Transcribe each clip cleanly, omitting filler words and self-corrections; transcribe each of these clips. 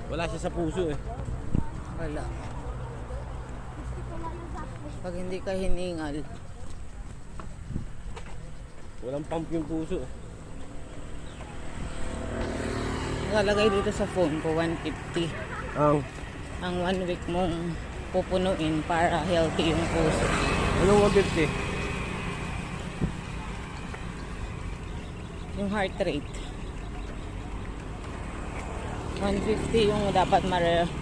Wala siya sa puso eh. Wala. Pag hindi ka hiningal. Walang pump yung puso eh. Nakalagay dito sa phone ko 150. Ang 1 week mong pupunuin para healthy yung puso. Anong 150? Yung heart rate. 150 yung dapat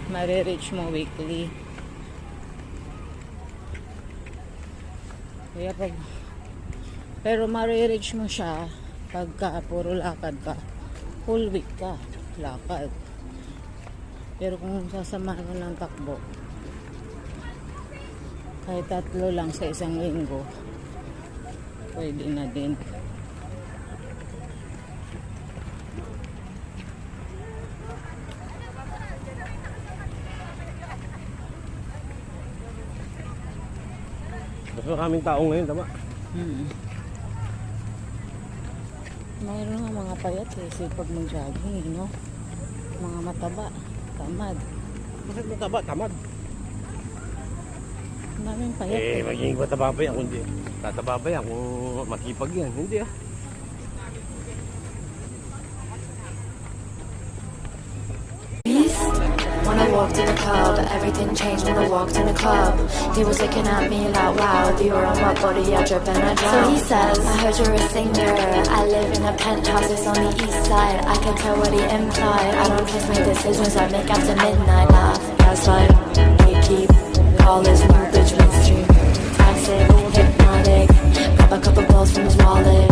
mare-reach mo weekly. Kaya pero mare-reach mo siya pagka puro lakad ka. Full week ka lakad. Pero kung sasamahan mo ng takbo, kahit 3 lang sa isang linggo, pwede na din. Mas maraming tao ngayon, tama? Mayroon nga mga payat eh, sipag mag-jogging, no? Mga mataba, tamad. Bakit mataba? Tamad. Daming payat eh. Magiging mataba ba yan? Kundi tataba ba yan kung makipag yan? Hindi ah. When I walked in the club, everything changed when I walked in the club. He was looking at me like, wow, you're on my body, I drip and I drown. So he says, I heard you're a singer, I live in a penthouse, it's on the east side. I can tell what he implied, I don't trust my decisions I make after midnight. Laugh, gaslight, gatekeep, call this new bitch mainstream. Toxic, hypnotic, grab a couple balls from his wallet.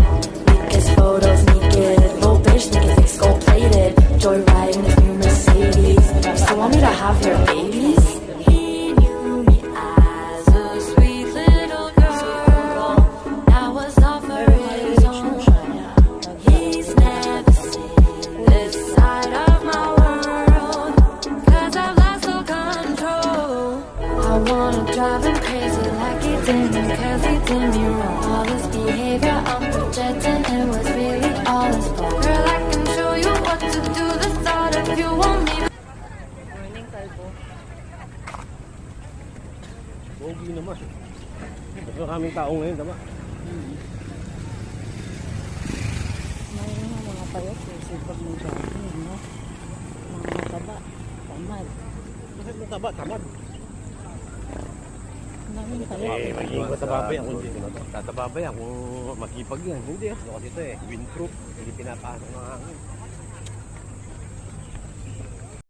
Weakest photos, naked, little bitch, niggas like skull-plated. Joyride in his new Mercedes. Still want me to have your babies? He knew me as a sweet little girl. That was all for his own. He's never seen this side of my world. Cause I've lost all control. I wanna drive him crazy like he did me. Cause he did me wrong. All this behavior I'm projecting, it was really all his fault. Girl, I can show you what to do. The thought of you want me. Pogi naman. Mas maraming tao ngayon, tama? Mayroon nga mga payat eh, sipag mag-jogging, no? Mga mataba, tamad. Bakit mataba? Tamad. Daming payat eh. Magiging mataba ba yan? Kundi tataba ba yan kung makipag yan? Hindi ah. Kasi ito eh, windproof. Hindi pinapasok ng hangin.